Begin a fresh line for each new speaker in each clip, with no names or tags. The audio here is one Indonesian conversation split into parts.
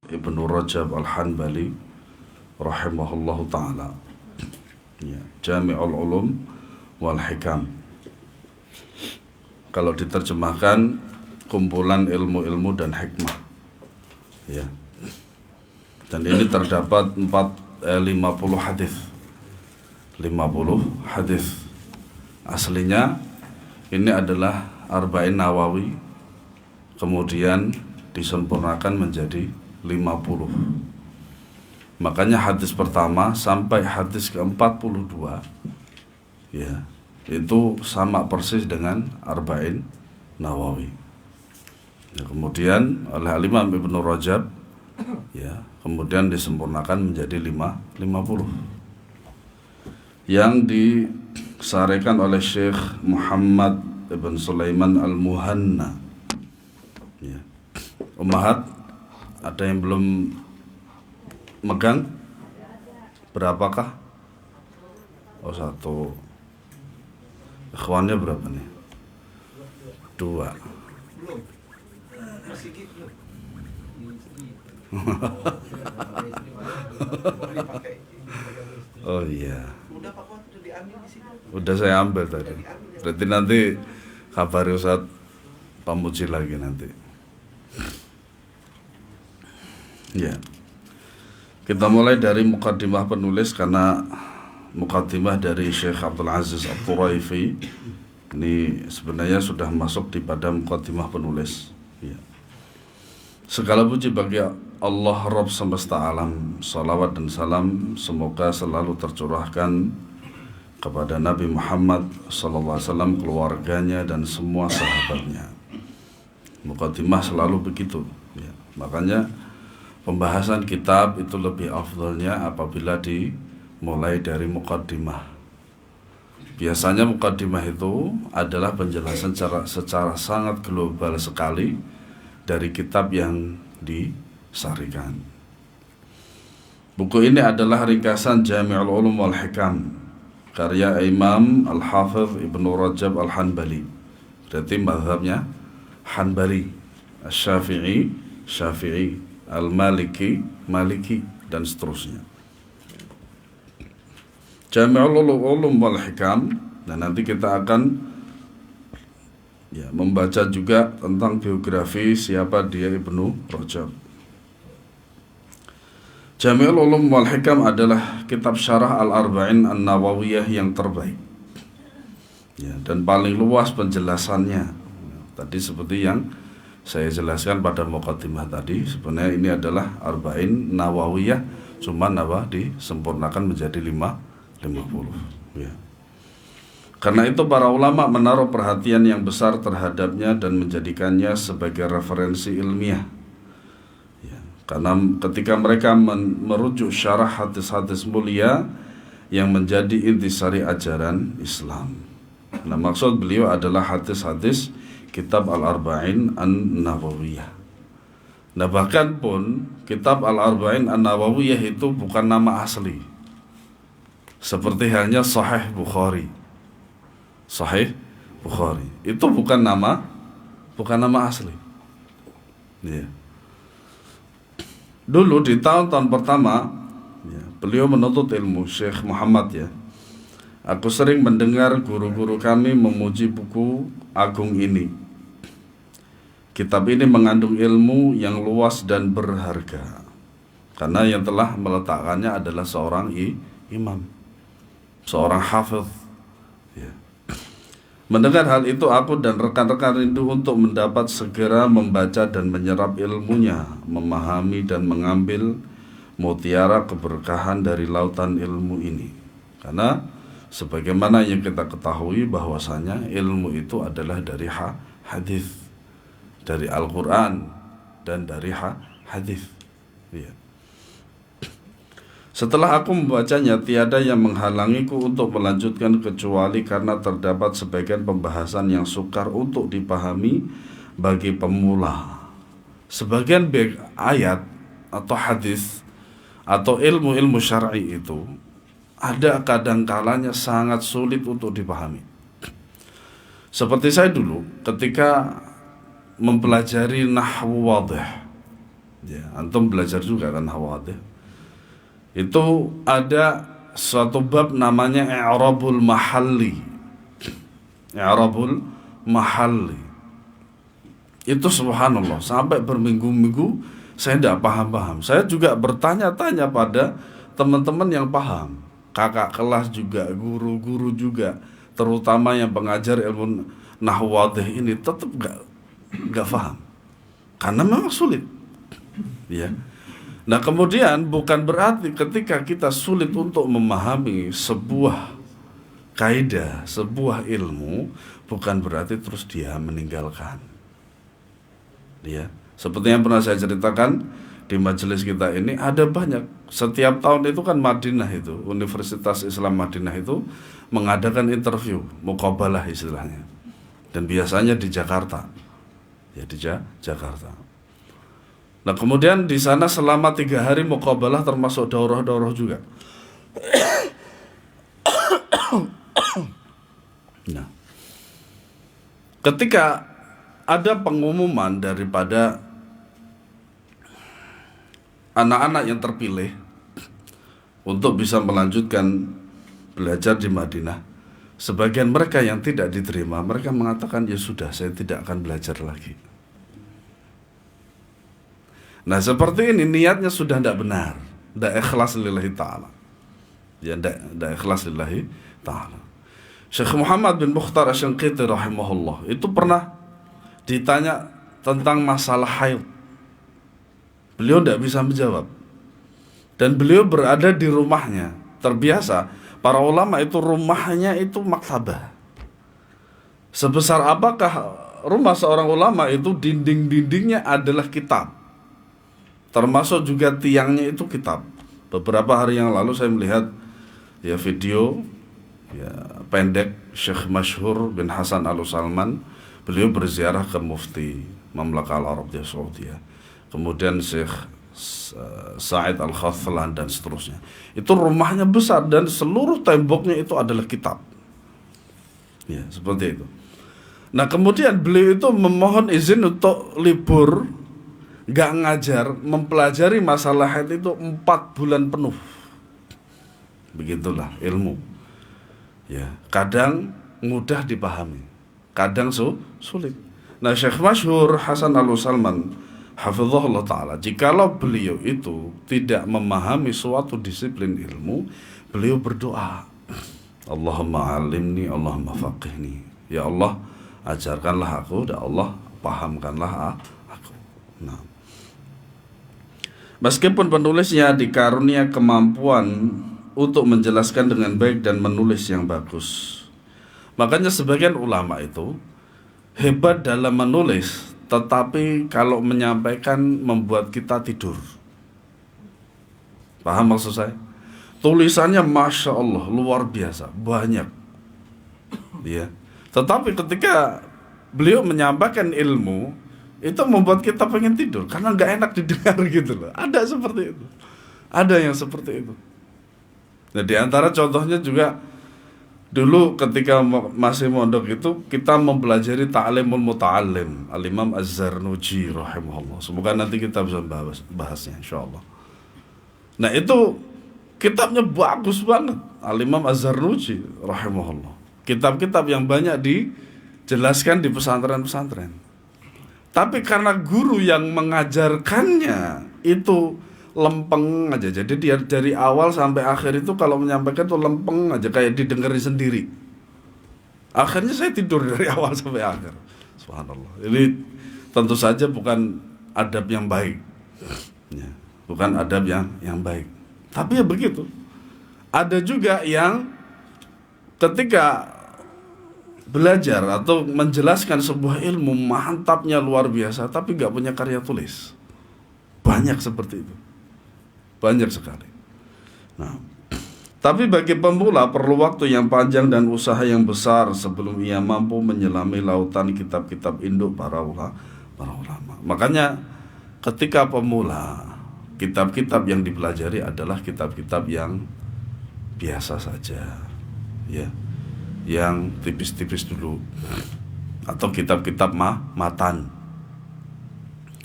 Ibnu Rajab Al-Hanbali rahimahullahu ta'ala, ya, Jami'ul Ulum wal Hikam. Kalau diterjemahkan kumpulan ilmu-ilmu dan hikmah, ya. Dan ini terdapat 50 hadis. 50 hadis. Aslinya ini adalah Arba'in Nawawi, kemudian disempurnakan menjadi 50. Makanya hadis pertama sampai hadis ke-42, ya, itu sama persis dengan Arba'in Nawawi. Ya, kemudian oleh Imam Ibnu Rajab, ya, kemudian disempurnakan menjadi 50. Yang disarikan oleh Syekh Muhammad Ibn Sulaiman Al-Muhanna. Ya. Ummahat, ada yang belum megang? Berapakah? Oh, 1. Ikhwannya berapa nih? 2. Oh iya. Udah saya ambil tadi. Berarti nanti kabari Ustaz Pamuji lagi nanti. Ya. Kita mulai dari mukaddimah penulis, karena mukaddimah dari Syekh Abdul Aziz At-Turaifi ini sebenarnya sudah masuk di pada mukaddimah penulis. Ya. Segala puji bagi Allah Rabb semesta alam. Salawat dan salam semoga selalu tercurahkan kepada Nabi Muhammad SAW, keluarganya dan semua sahabatnya. Mukaddimah selalu begitu, ya. Makanya pembahasan kitab itu lebih afdalnya apabila dimulai dari mukaddimah. Biasanya mukaddimah itu adalah penjelasan secara sangat global sekali dari kitab yang disarikan. Buku ini adalah ringkasan Jami'ul Ulum wal Hikam, karya Imam Al-Hafidh Ibnu Rajab Al-Hanbali. Berarti mazhabnya Hanbali, Syafi'i, Syafi'i, Al-Maliki, Maliki, dan seterusnya. Jami'ul Ulum wal Hikam. Dan nanti kita akan, ya, membaca juga tentang biografi siapa dia Ibnu Rajab. Jami'ul Ulum wal Hikam adalah kitab syarah Al-Arba'in An-Nawawiyah yang terbaik, ya, dan paling luas penjelasannya. Tadi seperti yang saya jelaskan pada muqaddimah tadi, sebenarnya ini adalah Arba'in Nawawiyah, cuman disempurnakan menjadi 50, ya. Karena itu para ulama menaruh perhatian yang besar terhadapnya dan menjadikannya sebagai referensi ilmiah, ya. Karena ketika mereka merujuk syarah hadis-hadis mulia yang menjadi intisari ajaran Islam. Nah, maksud beliau adalah hadis-hadis kitab Al-Arba'in An-Nawawiyah. Nah, bahkan pun kitab Al-Arba'in An-Nawawiyah itu bukan nama asli, seperti halnya Sahih Bukhari. Sahih Bukhari itu bukan nama asli, ya. Dulu di tahun-tahun pertama, ya, beliau menuntut ilmu, Syekh Muhammad, ya, aku sering mendengar guru-guru kami memuji buku agung ini. Kitab ini mengandung ilmu yang luas dan berharga, karena yang telah meletakkannya adalah seorang imam, seorang hafidh, ya. Mendengar hal itu, aku dan rekan-rekan rindu untuk mendapat segera membaca dan menyerap ilmunya, memahami dan mengambil mutiara keberkahan dari lautan ilmu ini. Karena sebagaimana yang kita ketahui bahwasanya ilmu itu adalah dari hadis, dari Al-Quran dan dari hadis, ya. Setelah aku membacanya, tiada yang menghalangiku untuk melanjutkan kecuali karena terdapat sebagian pembahasan yang sukar untuk dipahami bagi pemula. Sebagian ayat atau hadis atau ilmu-ilmu syar'i itu ada kadang-kalanya sangat sulit untuk dipahami. Seperti saya dulu ketika mempelajari nahwu wadih, Ya, antum belajar juga kan nahwu ya. Itu ada suatu bab namanya i'rabul mahalli. I'rabul mahalli. Itu subhanallah, sampai berminggu-minggu saya tidak paham-paham. Saya juga bertanya-tanya pada teman-teman yang paham, kakak kelas juga, guru-guru juga, terutama yang pengajar ilmu nahwu wadih ini tetap nggak paham, karena memang sulit, ya. Nah kemudian bukan berarti ketika kita sulit untuk memahami sebuah kaidah, sebuah ilmu, bukan berarti terus dia meninggalkan, ya. Seperti yang pernah saya ceritakan di majelis kita ini, ada banyak. Setiap tahun itu kan Madinah itu, Universitas Islam Madinah itu mengadakan interview, muqabalah istilahnya. Dan biasanya di Jakarta. Ya di Jakarta. Nah kemudian di sana selama 3 hari muqabalah termasuk daurah-daurah juga. Nah, ketika ada pengumuman daripada anak-anak yang terpilih untuk bisa melanjutkan belajar di Madinah, sebagian mereka yang tidak diterima, mereka mengatakan, ya sudah, saya tidak akan belajar lagi. Nah seperti ini niatnya sudah tidak benar, tidak ikhlas lillahi ta'ala, ya tidak ikhlas lillahi ta'ala. Syekh Muhammad bin Mukhtar Asy-Syanqiti rahimahullah itu pernah ditanya tentang masalah haid. Beliau tidak bisa menjawab. Dan beliau berada di rumahnya. Terbiasa, para ulama itu rumahnya itu maktabah. Sebesar apakah rumah seorang ulama itu, dinding-dindingnya adalah kitab. Termasuk juga tiangnya itu kitab. Beberapa hari yang lalu saya melihat ya video ya pendek Syekh Masyhur bin Hasan Al-Salman. Beliau berziarah ke Mufti Mamlakah Al-Arabiyah Saudiyah. Kemudian Syekh Sa'id Al-Khathlan dan seterusnya. Itu rumahnya besar dan seluruh temboknya itu adalah kitab. Ya, seperti itu. Nah, kemudian beliau itu memohon izin untuk libur, gak ngajar, mempelajari masalah haid itu 4 bulan penuh. Begitulah ilmu. Ya, kadang mudah dipahami, kadang sulit. Nah, Syekh Masyhur Hasan Al-Salman hafizahullah ta'ala, jikalau beliau itu tidak memahami suatu disiplin ilmu, beliau berdoa, Allahumma alimni, Allahumma faqihni. Ya Allah, ajarkanlah aku, dan Allah pahamkanlah aku. Nah, meskipun penulisnya dikarunia kemampuan untuk menjelaskan dengan baik dan menulis yang bagus, makanya sebagian ulama itu hebat dalam menulis, tetapi kalau menyampaikan membuat kita tidur. Paham maksud saya? Tulisannya Masya Allah, luar biasa, banyak, ya. Tetapi ketika beliau menyampaikan ilmu, itu membuat kita pengen tidur, karena nggak enak didengar gitu loh. Ada seperti itu, ada yang seperti itu. Nah, di antara contohnya juga, dulu ketika masih mondok itu kita mempelajari Ta'limul Muta'allim, Al-Imam Az-Zarnuji rahimahullah. Semoga nanti kita bisa bahasnya insyaallah. Nah, itu kitabnya bagus banget, Al-Imam Az-Zarnuji rahimahullah. Kitab-kitab yang banyak dijelaskan di pesantren-pesantren. Tapi karena guru yang mengajarkannya itu lempeng aja, jadi dia dari awal sampai akhir itu kalau menyampaikan tuh lempeng aja, kayak didengerin sendiri. Akhirnya saya tidur dari awal sampai akhir. Subhanallah. Ini tentu saja bukan adab yang baik, ya, bukan adab yang baik. Tapi ya begitu. Ada juga yang ketika belajar atau menjelaskan sebuah ilmu mantapnya luar biasa, tapi gak punya karya tulis. Banyak seperti itu, banyak sekali. Nah, tapi bagi pemula perlu waktu yang panjang dan usaha yang besar sebelum ia mampu menyelami lautan kitab-kitab induk para ulama. Makanya ketika pemula, kitab-kitab yang dipelajari adalah kitab-kitab yang biasa saja, ya, yang tipis-tipis dulu, atau kitab-kitab matan,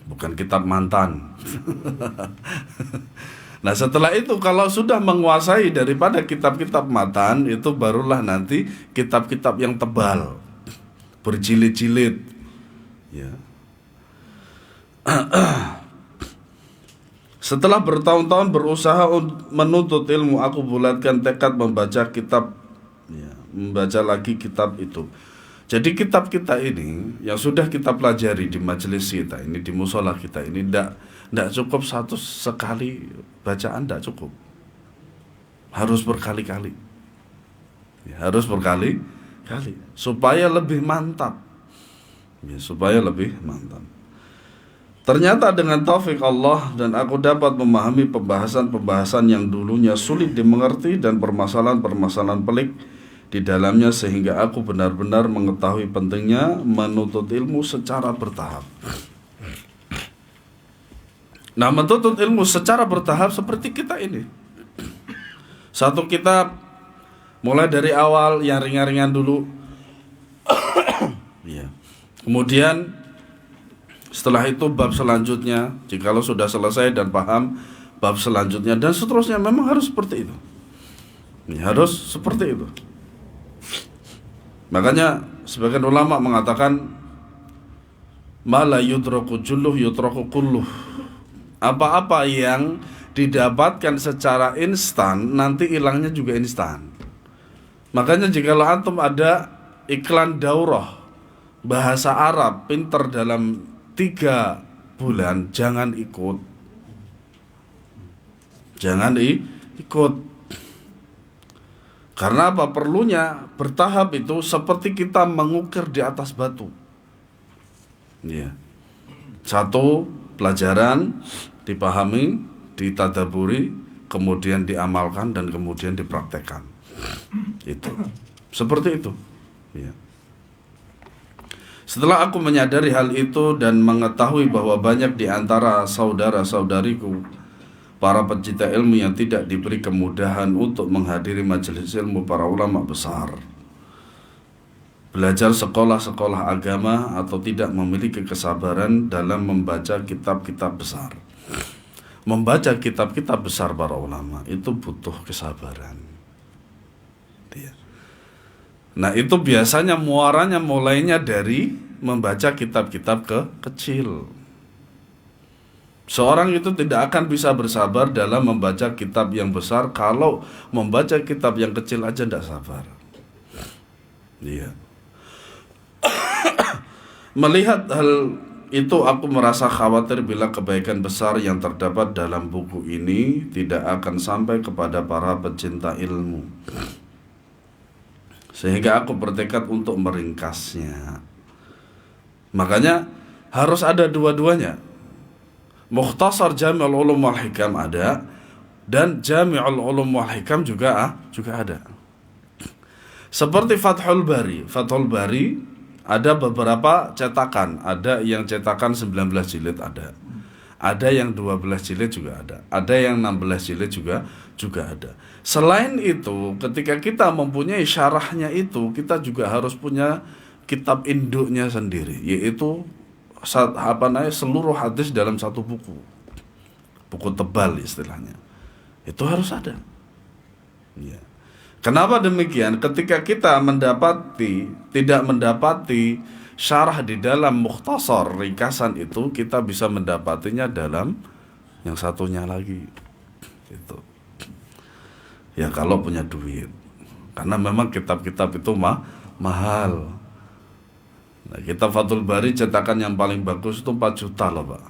bukan kitab mantan. Nah setelah itu kalau sudah menguasai daripada kitab-kitab matan, itu barulah nanti kitab-kitab yang tebal, berjilid-jilid, ya. Setelah bertahun-tahun berusaha menuntut ilmu, aku bulatkan tekad membaca kitab, ya, membaca lagi kitab itu. Jadi kitab kita ini yang sudah kita pelajari di majelis kita ini, di musola kita ini, tidak cukup satu sekali bacaan, tidak cukup. Harus berkali-kali. Ya, harus berkali-kali supaya lebih mantap. Ya, supaya lebih mantap. Ternyata dengan taufik Allah dan aku dapat memahami pembahasan-pembahasan yang dulunya sulit dimengerti dan permasalahan-permasalahan pelik di dalamnya, sehingga aku benar-benar mengetahui pentingnya menuntut ilmu secara bertahap. Nah, menuntut ilmu secara bertahap seperti kita ini. Satu kitab mulai dari awal yang ringan-ringan dulu. Ya. Kemudian setelah itu bab selanjutnya, jikalau sudah selesai dan paham, bab selanjutnya dan seterusnya. Memang harus seperti itu. Ya, harus seperti itu. Makanya sebagian ulama mengatakan ma la yudraku julluh yudraku kulluh. Apa-apa yang didapatkan secara instan nanti hilangnya juga instan. Makanya jikalau antum ada iklan daurah bahasa Arab pinter dalam 3 bulan, jangan ikut. Jangan ikut. Karena apa? Perlunya bertahap itu seperti kita mengukir di atas batu. Ya. Satu pelajaran dipahami, ditadaburi, kemudian diamalkan dan kemudian dipraktekkan. Itu. Seperti itu. Ya. Setelah aku menyadari hal itu dan mengetahui bahwa banyak di antara saudara-saudariku para pencinta ilmu yang tidak diberi kemudahan untuk menghadiri majelis ilmu para ulama besar, belajar sekolah-sekolah agama, atau tidak memiliki kesabaran dalam membaca kitab-kitab besar. Membaca kitab-kitab besar para ulama itu butuh kesabaran. Nah itu biasanya muaranya mulainya dari membaca kitab-kitab kecil. Seorang itu tidak akan bisa bersabar dalam membaca kitab yang besar kalau membaca kitab yang kecil aja tidak sabar. Iya. Melihat hal itu aku merasa khawatir bila kebaikan besar yang terdapat dalam buku ini tidak akan sampai kepada para pecinta ilmu. Sehingga aku bertekad untuk meringkasnya. Makanya harus ada dua-duanya. Mukhtasar Jami'ul Ulum wal Hikam ada, dan Jami'ul Ulum wal Hikam juga ada. Seperti Fathul Bari. Fathul Bari ada beberapa cetakan. Ada yang cetakan 19 jilid ada. Ada yang 12 jilid juga ada. Ada yang 16 jilid juga ada. Selain itu, ketika kita mempunyai syarahnya itu, kita juga harus punya kitab induknya sendiri, yaitu seluruh hadis dalam satu buku tebal istilahnya. Itu harus ada. Ya. Kenapa demikian? Ketika kita tidak mendapati syarah di dalam mukhtasar ringkasan itu, kita bisa mendapatinya dalam yang satunya lagi. Itu. Ya kalau punya duit. Karena memang kitab-kitab itu mahal. Nah, kitab Fathul Bari cetakan yang paling bagus itu 4 juta loh Pak.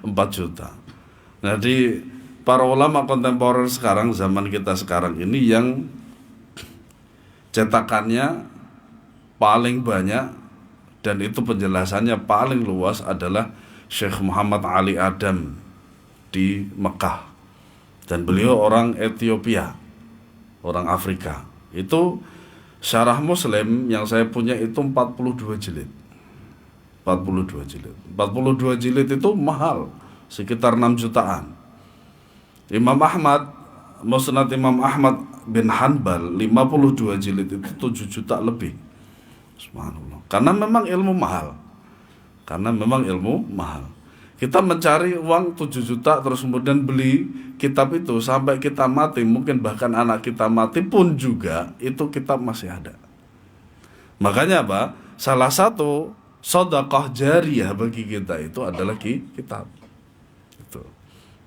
4 juta. Jadi para ulama kontemporer sekarang, zaman kita sekarang ini, yang cetakannya paling banyak dan itu penjelasannya paling luas adalah Syekh Muhammad Ali Adam di Mekah. Dan beliau orang Ethiopia, orang Afrika. Itu syarah Muslim yang saya punya itu 42 jilid. 42 jilid. 42 jilid itu mahal, sekitar 6 jutaan. Imam Ahmad, Musnad Imam Ahmad bin Hanbal 52 jilid itu 7 juta lebih. Subhanallah. Karena memang ilmu mahal. karena memang ilmu mahal. Kita mencari uang 7 juta terus kemudian beli kitab itu sampai kita mati, mungkin bahkan anak kita mati pun juga itu kitab masih ada. Makanya apa? Salah satu sedekah jariyah bagi kita itu adalah kitab. Itu.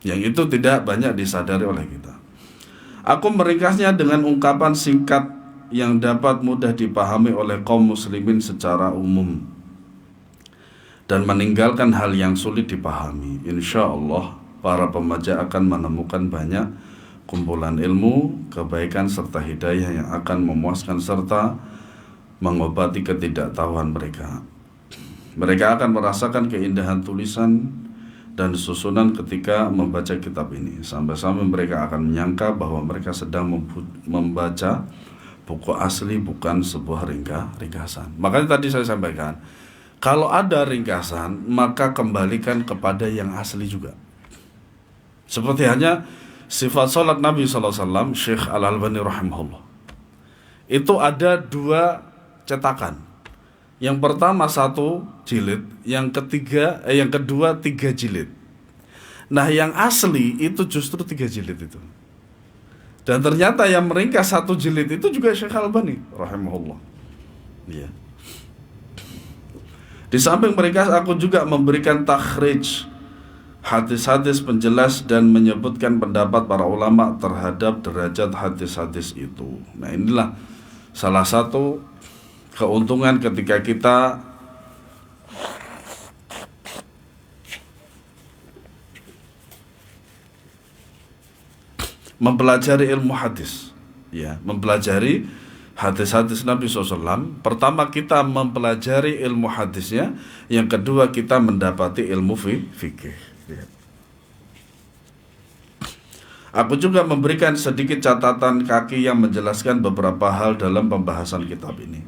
Yang itu tidak banyak disadari oleh kita. Aku meringkasnya dengan ungkapan singkat yang dapat mudah dipahami oleh kaum muslimin secara umum dan meninggalkan hal yang sulit dipahami. Insya Allah para pembaca akan menemukan banyak kumpulan ilmu, kebaikan serta hidayah yang akan memuaskan serta mengobati ketidaktahuan mereka. Mereka akan merasakan keindahan tulisan dan susunan ketika membaca kitab ini, sampai-sampai mereka akan menyangka bahwa mereka sedang membaca buku asli, bukan sebuah ringkasan. Makanya tadi saya sampaikan, kalau ada ringkasan, maka kembalikan kepada yang asli juga. Seperti hanya sifat salat Nabi SAW, Syekh Al-Albani rahimahullah, itu ada 2 cetakan. Yang pertama 1 jilid, yang kedua 3 jilid. Nah yang asli itu justru 3 jilid itu. Dan ternyata yang meringkas 1 jilid itu juga Syekh Al-Albani rahimahullah. Iya. Di samping meringkas, aku juga memberikan takhrij hadis-hadis penjelas dan menyebutkan pendapat para ulama terhadap derajat hadis-hadis itu. Nah inilah salah satu keuntungan ketika kita mempelajari ilmu hadis, ya, mempelajari hadis-hadis Nabi SAW. Pertama kita mempelajari ilmu hadisnya, yang kedua kita mendapati ilmu fikih. Ya. Aku juga memberikan sedikit catatan kaki yang menjelaskan beberapa hal dalam pembahasan kitab ini.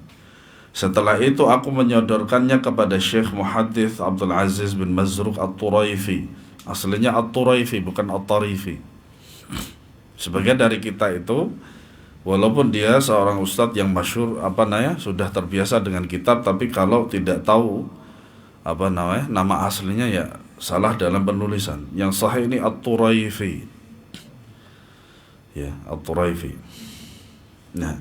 Setelah itu aku menyodorkannya kepada Syekh Muhaddits Abdul Aziz bin Mazruq At-Turaifi. Aslinya At-Turaifi, bukan At-Tarifi. Sebagian dari kita itu, walaupun dia seorang ustadz yang masyhur, sudah terbiasa dengan kitab, tapi kalau tidak tahu nama aslinya ya salah dalam penulisan. Yang sahih ini At-Turaifi. Ya, At-Turaifi. Nah,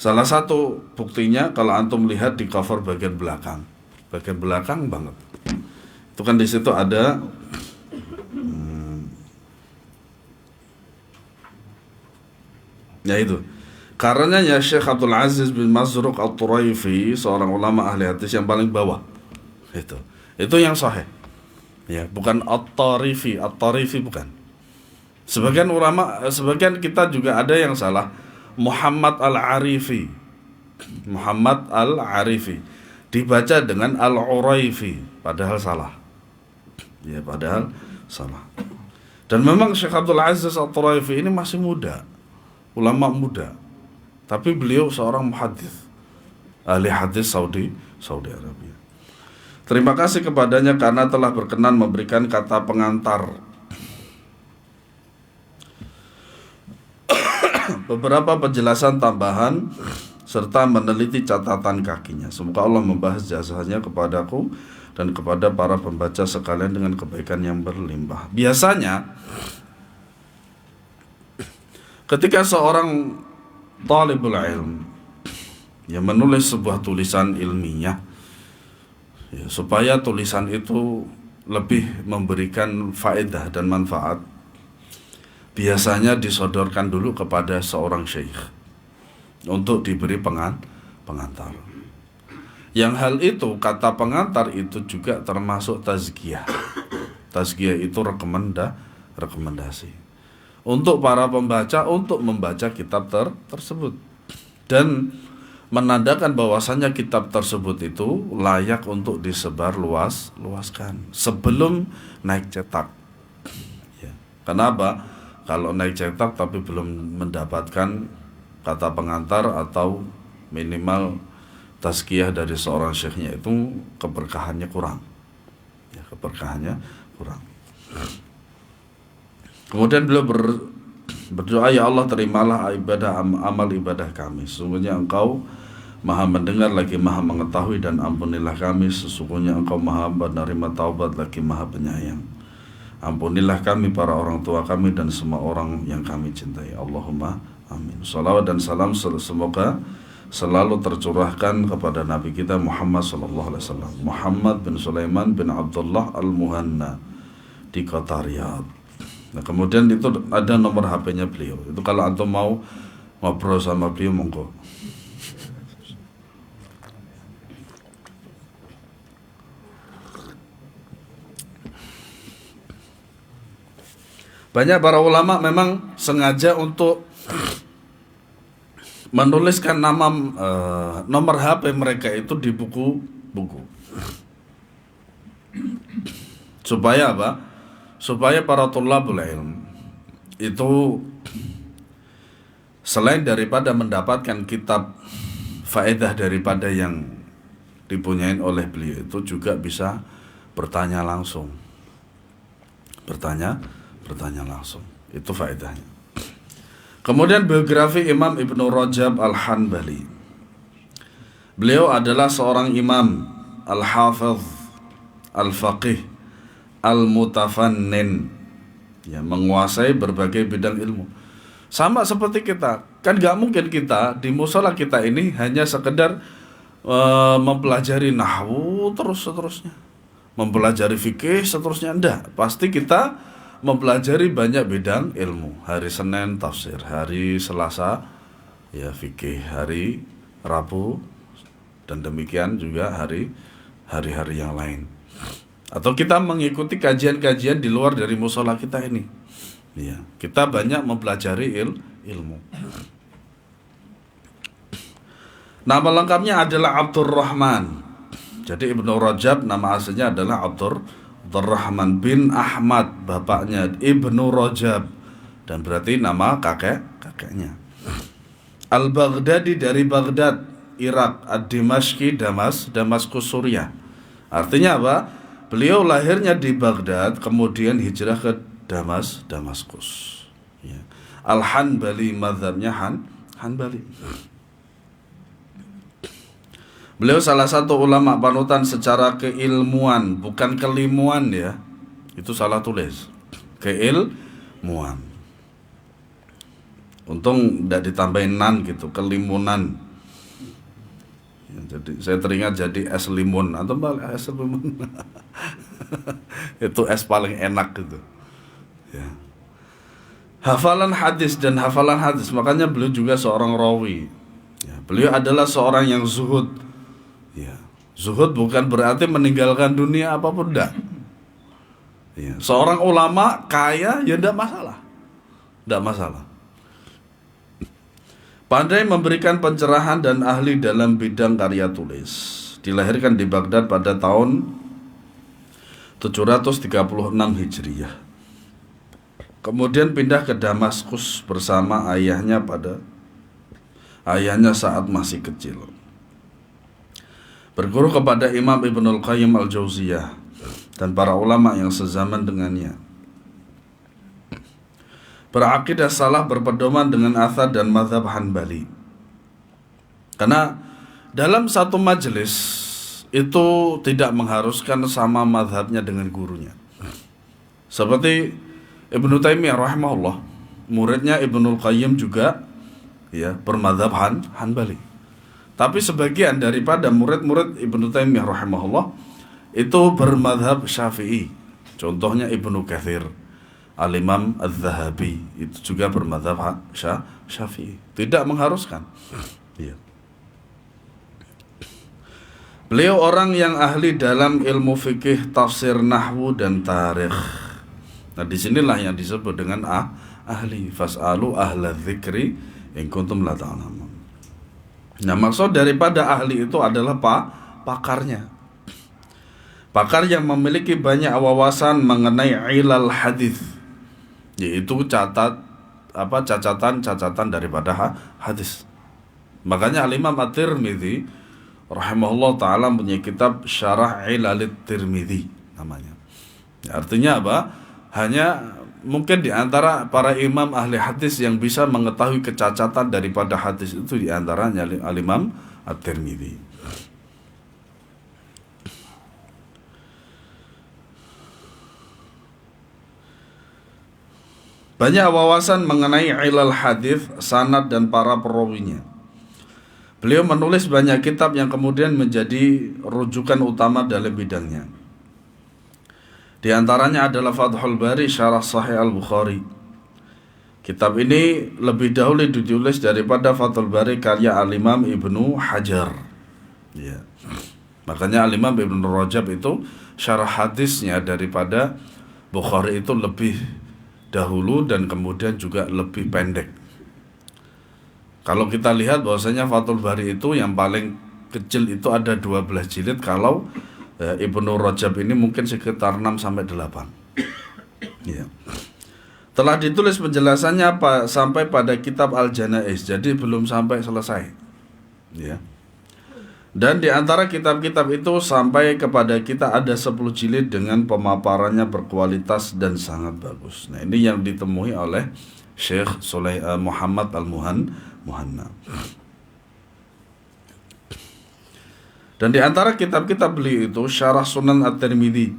salah satu buktinya kalau antum lihat di cover bagian belakang banget. Itu kan di situ ada ya itu. Karenanya Syekh Abdul Aziz bin Mazruq At-Turaifi, seorang ulama ahli hadis yang paling bawah. Itu yang sahih. Ya, bukan At-Tarifi, At-Tarifi bukan. Sebagian kita juga ada yang salah. Muhammad Al-Arifi. Muhammad Al-Arifi dibaca dengan Al-Uraifi, padahal salah. Ya, padahal salah. Dan memang Syekh Abdul Aziz At-Turaifi ini masih muda, ulama muda, tapi beliau seorang muhaddits, ahli hadis Saudi Arabia. Terima kasih kepadanya karena telah berkenan memberikan kata pengantar, beberapa penjelasan tambahan serta meneliti catatan kakinya. Semoga Allah membahas jasanya kepadaku dan kepada para pembaca sekalian dengan kebaikan yang berlimpah. Biasanya ketika seorang talibul ilm yang menulis sebuah tulisan ilmiah, ya, supaya tulisan itu lebih memberikan faedah dan manfaat, biasanya disodorkan dulu kepada seorang syekh untuk diberi pengantar. Yang hal itu, kata pengantar itu juga termasuk tazkiyah. Tazkiyah itu rekomendasi untuk para pembaca untuk membaca kitab tersebut dan menandakan bahwasannya kitab tersebut itu layak untuk disebar luaskan sebelum naik cetak. Ya. Kenapa? Kalau naik cetak tapi belum mendapatkan kata pengantar atau minimal tazkiyah dari seorang syekhnya, itu keberkahannya kurang. Ya, keberkahannya kurang. Kemudian beliau berdoa, ya Allah terimalah amal ibadah kami. Sesungguhnya Engkau Maha mendengar lagi Maha mengetahui, dan ampunilah kami, sesungguhnya Engkau Maha menerima taubat lagi Maha penyayang. Ampunilah kami, para orang tua kami, dan semua orang yang kami cintai. Allahumma amin. Salawat dan salam semoga selalu tercurahkan kepada Nabi kita Muhammad sallallahu alaihi wasallam, Muhammad bin Sulaiman bin Abdullah Al-Muhanna di kota Riyadh. Nah, kemudian itu ada nomor HP-nya beliau. Itu kalau antum mau ngobrol sama beliau, monggo. Banyak para ulama memang sengaja untuk menuliskan nama nomor HP mereka itu di buku-buku. Supaya apa? Supaya para thalabul ilm itu selain daripada mendapatkan kitab faedah daripada yang dipunyain oleh beliau, itu juga bisa bertanya langsung. Bertanya langsung. Itu faedahnya. Kemudian biografi Imam Ibnu Rajab Al-Hanbali. Beliau adalah seorang imam al-hafidh, al-faqih, al-mutafannin, ya, menguasai berbagai bidang ilmu. Sama seperti kita. Kan gak mungkin kita di musola kita ini hanya sekedar mempelajari nahwu terus-seterusnya, mempelajari fikih seterusnya. Enggak. Pasti kita mempelajari banyak bidang ilmu. Hari Senin tafsir, hari Selasa ya fikih, hari Rabu, dan demikian juga hari-hari yang lain. Atau kita mengikuti kajian-kajian di luar dari musola kita ini. Ya, kita banyak mempelajari ilmu. Nama lengkapnya adalah Abdurrahman. Jadi Ibnu Rajab nama aslinya adalah Abdurrahman bin Ahmad, bapaknya Ibnu Rajab, dan berarti nama kakeknya. Al-Baghdadi dari Baghdad, Irak, Ad-Dimashqi, Damaskus, Suriah. Artinya apa? Beliau lahirnya di Baghdad, kemudian hijrah ke Damaskus. Ya. Al-Hanbali, mazhabnya Hanbali. Beliau salah satu ulama panutan secara keilmuan, bukan kelimuan ya. Itu salah tulis. Keilmuan. Untung tidak ditambahin nan gitu, kelimunan. Ya, jadi saya teringat jadi es limun atau es limun. Itu es paling enak gitu. Ya. Hafalan hadis, makanya beliau juga seorang rawi. Ya, beliau adalah seorang yang zuhud. Ya, zuhud bukan berarti meninggalkan dunia apapun, enggak. Ya, seorang ulama kaya ya enggak masalah. Pandai memberikan pencerahan dan ahli dalam bidang karya tulis. Dilahirkan di Baghdad pada tahun 736 Hijriyah. Kemudian pindah ke Damaskus bersama ayahnya saat masih kecil. Berguru kepada Imam Ibnul Qayyim Al-Jauziyah dan para ulama yang sezaman dengannya. Berakidah salah berpedoman dengan athar dan mazhab Hanbali. Karena dalam satu majelis itu tidak mengharuskan sama mazhabnya dengan gurunya. Seperti Ibnu Taimiyah rahimahullah, muridnya Ibnul Qayyim juga ya bermadzhab Hanbali. Tapi sebagian daripada murid-murid Ibnu Taimiyah rahimahullah itu bermadzhab Syafi'i. Contohnya Ibnu Katsir, Al-Imam Az-Zahabi itu juga bermadzhab Syafi'i. Tidak mengharuskan. Iya. Beliau orang yang ahli dalam ilmu fikih, tafsir, nahwu, dan tarikh. Nah, disinilah yang disebut dengan ahli. Fas'alu ahla dzikri in kuntum la ta'lamun. Nah, maksud daripada ahli itu adalah pakarnya. Pakar yang memiliki banyak wawasan mengenai ilal hadis, yaitu cacatan daripada hadis. Makanya Al-Imam At-Tirmidzi rahimahullah ta'ala punya kitab Syarah Ilalit Tirmidzi namanya. Artinya apa? Hanya mungkin di antara para imam ahli hadis yang bisa mengetahui kecacatan daripada hadis itu di antaranya Al-Imam At-Tirmidzi. Banyak wawasan mengenai ilal hadis, sanad dan para perawinya. Beliau menulis banyak kitab yang kemudian menjadi rujukan utama dalam bidangnya. Di antaranya adalah Fathul Bari Syarah Sahih Al-Bukhari. Kitab ini lebih dahulu ditulis daripada Fathul Bari karya Al-Imam Ibnu Hajar. Ya. Makanya Al-Imam Ibnu Rajab itu syarah hadisnya daripada Bukhari itu lebih dahulu dan kemudian juga lebih pendek. Kalau kita lihat bahwasanya Fathul Bari itu yang paling kecil itu ada 12 jilid, kalau Ibnu Rajab ini mungkin sekitar 6 sampai 8. Ya. Telah ditulis penjelasannya sampai pada kitab Al-Janaiz, jadi belum sampai selesai. Ya. Dan di antara kitab-kitab itu sampai kepada kita ada 10 jilid dengan pemaparannya berkualitas dan sangat bagus. Nah, ini yang ditemui oleh Syekh Muhammad Al-Muhanna. Dan di antara kitab-kitab beliau itu Syarah Sunan At-Tirmidzi,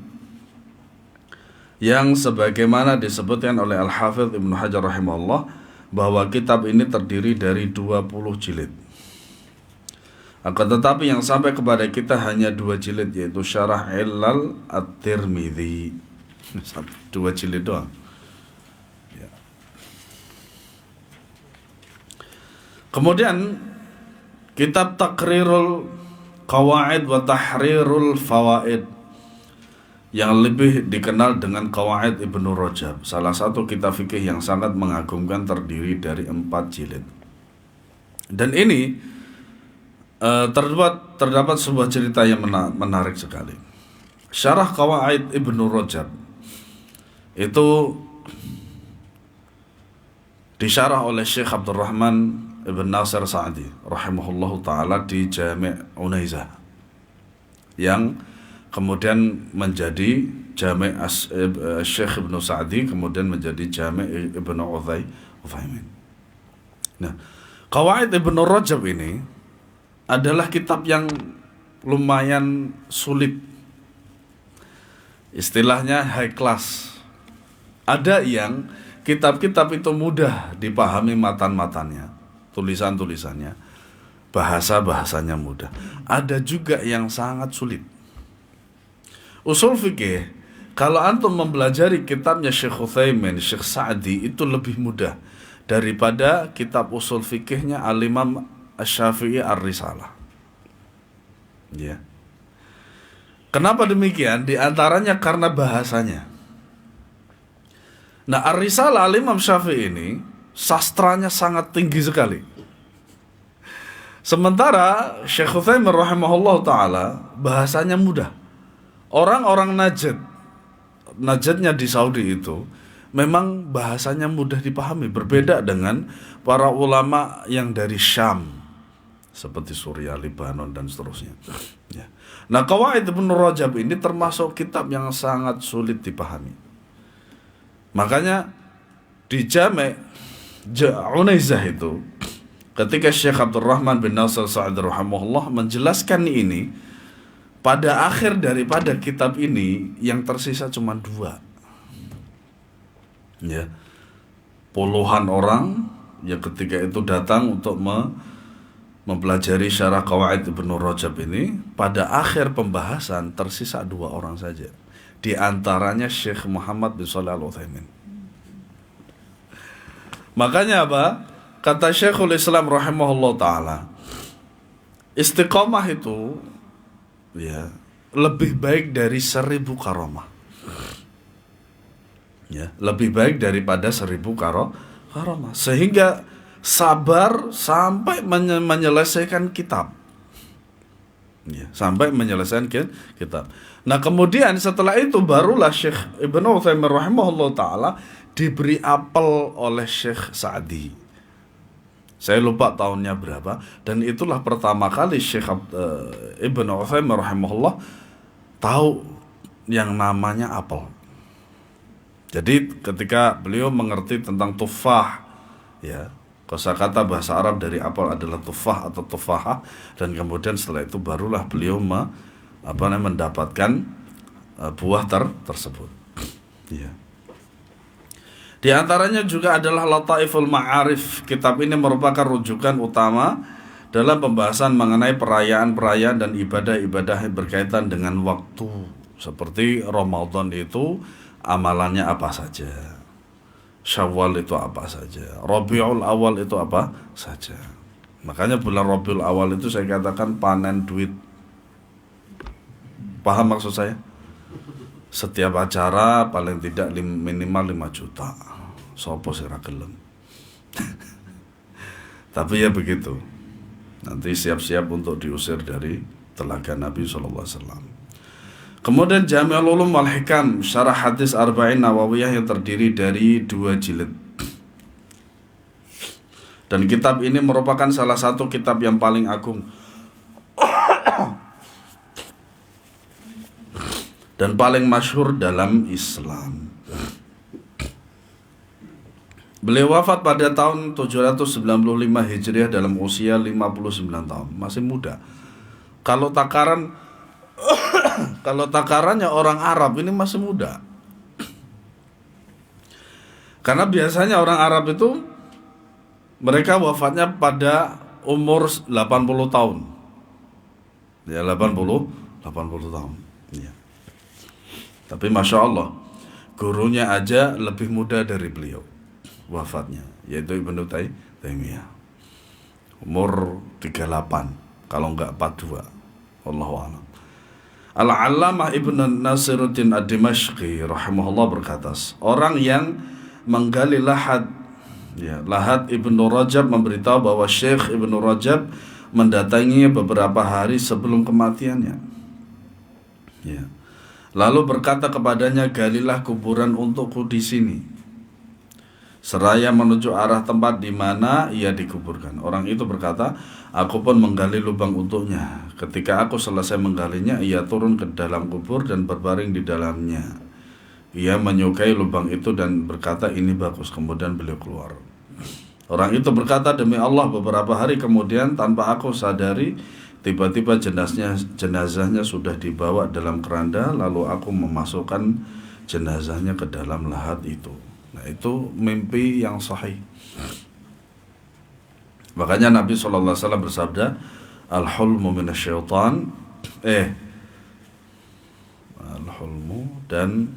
yang sebagaimana disebutkan oleh Al-Hafidz Ibnu Hajar rahimahullah bahwa kitab ini terdiri dari 20 jilid. Akan tetapi yang sampai kepada kita hanya 2 jilid, yaitu Syarah Ilal At-Tirmidzi. 2 jilid doang. Ya. Kemudian kitab Taqrirul Qawaid wa Tahrirul Fawaid, yang lebih dikenal dengan Qawaid Ibnu Rajab, salah satu kitab fikih yang sangat mengagumkan, terdiri dari 4 jilid. Dan ini terdapat sebuah cerita yang menarik sekali. Syarah Qawaid Ibnu Rajab itu disyarah oleh Syekh Abdurrahman Ibn Nasir Sa'di rahimahullahu ta'ala di Jami' Unaizah, yang kemudian menjadi Jami' Syekh Ibnu Sa'di, kemudian menjadi Jami' Ibnu Uthaymin. Nah, Qawaid Ibnu Rajab ini adalah kitab yang lumayan sulit, istilahnya high class. Ada yang kitab-kitab itu mudah dipahami matan-matannya, tulisan-tulisannya, bahasa-bahasanya mudah. Ada juga yang sangat sulit. Usul fikih, kalau antum mempelajari kitabnya Syekh Uthaymin, Syekh Sa'di, itu lebih mudah daripada kitab usul fikihnya Al-Imam Asy-Syafi'i Ar-Risalah. Ya. Kenapa demikian? Di antaranya karena bahasanya. Nah, Ar-Risalah Al-Imam Syafi'i ini sastranya sangat tinggi sekali. Sementara Syekh Utsaimin rahimahullah ta'ala bahasanya mudah. Orang-orang Najdnya di Saudi itu memang bahasanya mudah dipahami, berbeda dengan para ulama yang dari Syam seperti Suriah, Lebanon dan seterusnya. Ya. Nah, Qawaid Ibnu Rajab ini termasuk kitab yang sangat sulit dipahami. Makanya di Jami' Unaizah itu, ketika Syekh Abdurrahman bin Nasir Sa'di rahimahullah menjelaskan ini, pada akhir daripada kitab ini yang tersisa cuma 2. Ya. Puluhan orang yang ketika itu datang untuk mempelajari syarah Qawaid Ibnu Rajab ini, pada akhir pembahasan tersisa 2 orang saja. Di antaranya Syekh Muhammad bin Shalih Al-Utsaimin. Makanya apa? Kata Syekhul Islam rahimahullah ta'ala, istiqomah itu ya lebih baik dari 1000 karamah. Ya, lebih baik daripada 1000 karamah. Sehingga sabar sampai menyelesaikan kitab. Ya, sampai menyelesaikan kitab. Nah, kemudian setelah itu barulah Syekh Ibnu Utsaimin rahimahullah ta'ala diberi apel oleh Syekh Sa'di. Saya lupa tahunnya berapa, dan itulah pertama kali Syekh Ibnu Utsaimin rahimahullah tahu yang namanya apel. Jadi ketika beliau mengerti tentang tufah, ya, Kosakata bahasa Arab dari apel adalah tufah atau tufahah, dan kemudian setelah itu barulah beliau mendapatkan buah tersebut. Ya. Di antaranya juga adalah Lataiful Ma'arif. Kitab ini merupakan rujukan utama dalam pembahasan mengenai perayaan-perayaan dan ibadah-ibadah yang berkaitan dengan waktu. Seperti Ramadan itu amalannya apa saja, Syawal itu apa saja, Rabiul Awal itu apa saja. Makanya bulan Rabiul Awal itu saya katakan panen duit. Paham maksud saya? Setiap acara paling tidak minimal 5 juta. Sopo sira gelem. Tapi ya begitu. Nanti siap-siap untuk diusir dari telaga Nabi SAW. Kemudian Jami'ul Ulum wal Hikam, syarah hadis Arba'in Nawawiyah yang terdiri dari 2 jilid. Dan kitab ini merupakan salah satu kitab yang paling agung dan paling masyhur dalam Islam. Beliau wafat pada tahun 795 Hijriah dalam usia 59 tahun. Masih muda. Kalau takarannya orang Arab ini masih muda. Karena biasanya orang Arab itu mereka wafatnya pada umur 80 tahun. Ya, 80 tahun. Ya. Tapi Masya Allah, gurunya aja lebih muda dari beliau wafatnya, yaitu Ibnu Taimiyah. Umur 38, kalau enggak 42. Wallahu a'lam. Al-Allamah Ibn Nasiruddin Ad-Dimashqi rahimahullah berkata, orang yang menggali lahat Ibnu Rajab memberitahu bahwa Syekh Ibnu Rajab mendatanginya beberapa hari sebelum kematiannya. Ya. Lalu berkata kepadanya, galilah kuburan untukku di sini, seraya menuju arah tempat di mana ia dikuburkan. Orang itu berkata, aku pun menggali lubang untuknya. Ketika aku selesai menggalinya, ia turun ke dalam kubur dan berbaring di dalamnya. Ia menyukai lubang itu dan berkata, ini bagus. Kemudian beliau keluar. Orang itu berkata, demi Allah, beberapa hari kemudian tanpa aku sadari, tiba-tiba jenazahnya sudah dibawa dalam keranda, lalu aku memasukkan jenazahnya ke dalam lahat itu. Nah, itu mimpi yang sahih. Makanya Nabi SAW bersabda, al-hulmu minasyaitan, al-hulmu dan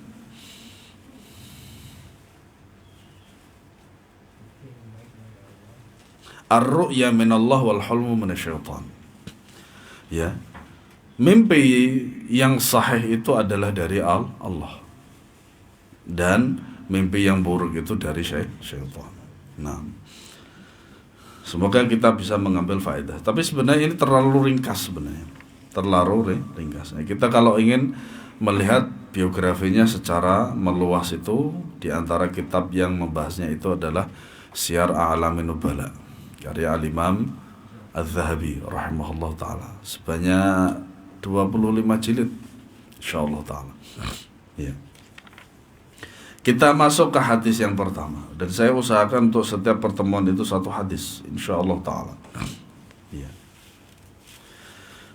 ar-ru'ya minallah wal hulmu minasyaitan. Ya. Mimpi yang sahih itu adalah dari Allah. Dan mimpi yang buruk itu dari syaitan. Nah, semoga kita bisa mengambil faedah. Tapi sebenarnya ini terlalu ringkas sebenarnya. Terlalu ringkas. Nah, kita kalau ingin melihat biografinya secara meluas itu, di antara kitab yang membahasnya itu adalah Syiar A'lamin Nubala, karya Al-Imam Az-Zahabi rahimahullah ta'ala. Sebanyak 25 jilid insyaallah ta'ala. Ya. Kita masuk ke hadis yang pertama, dan saya usahakan untuk setiap pertemuan itu satu hadis insyaallah ta'ala. Ya.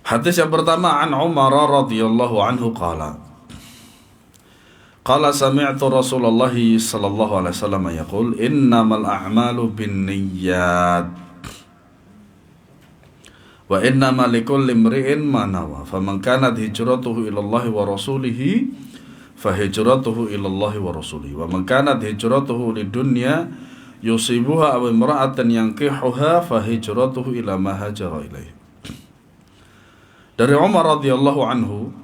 Hadis yang pertama, an Umar radhiyallahu anhu qala sami'tu Rasulullah sallallahu alaihi wasallam yaqul innamal a'malu binniyat wa innamal likulli imri'in ma nawa faman kanat hijratuhu ila Allah wa rasulihi fahijratuhu ilallahi wa rasulihi wa man kanat hijratuhu lidunya yusibuha aw imra'atan yankihuha fahijratuhu ila ma hajara ilaihi. Dari Umar radhiyallahu anhu,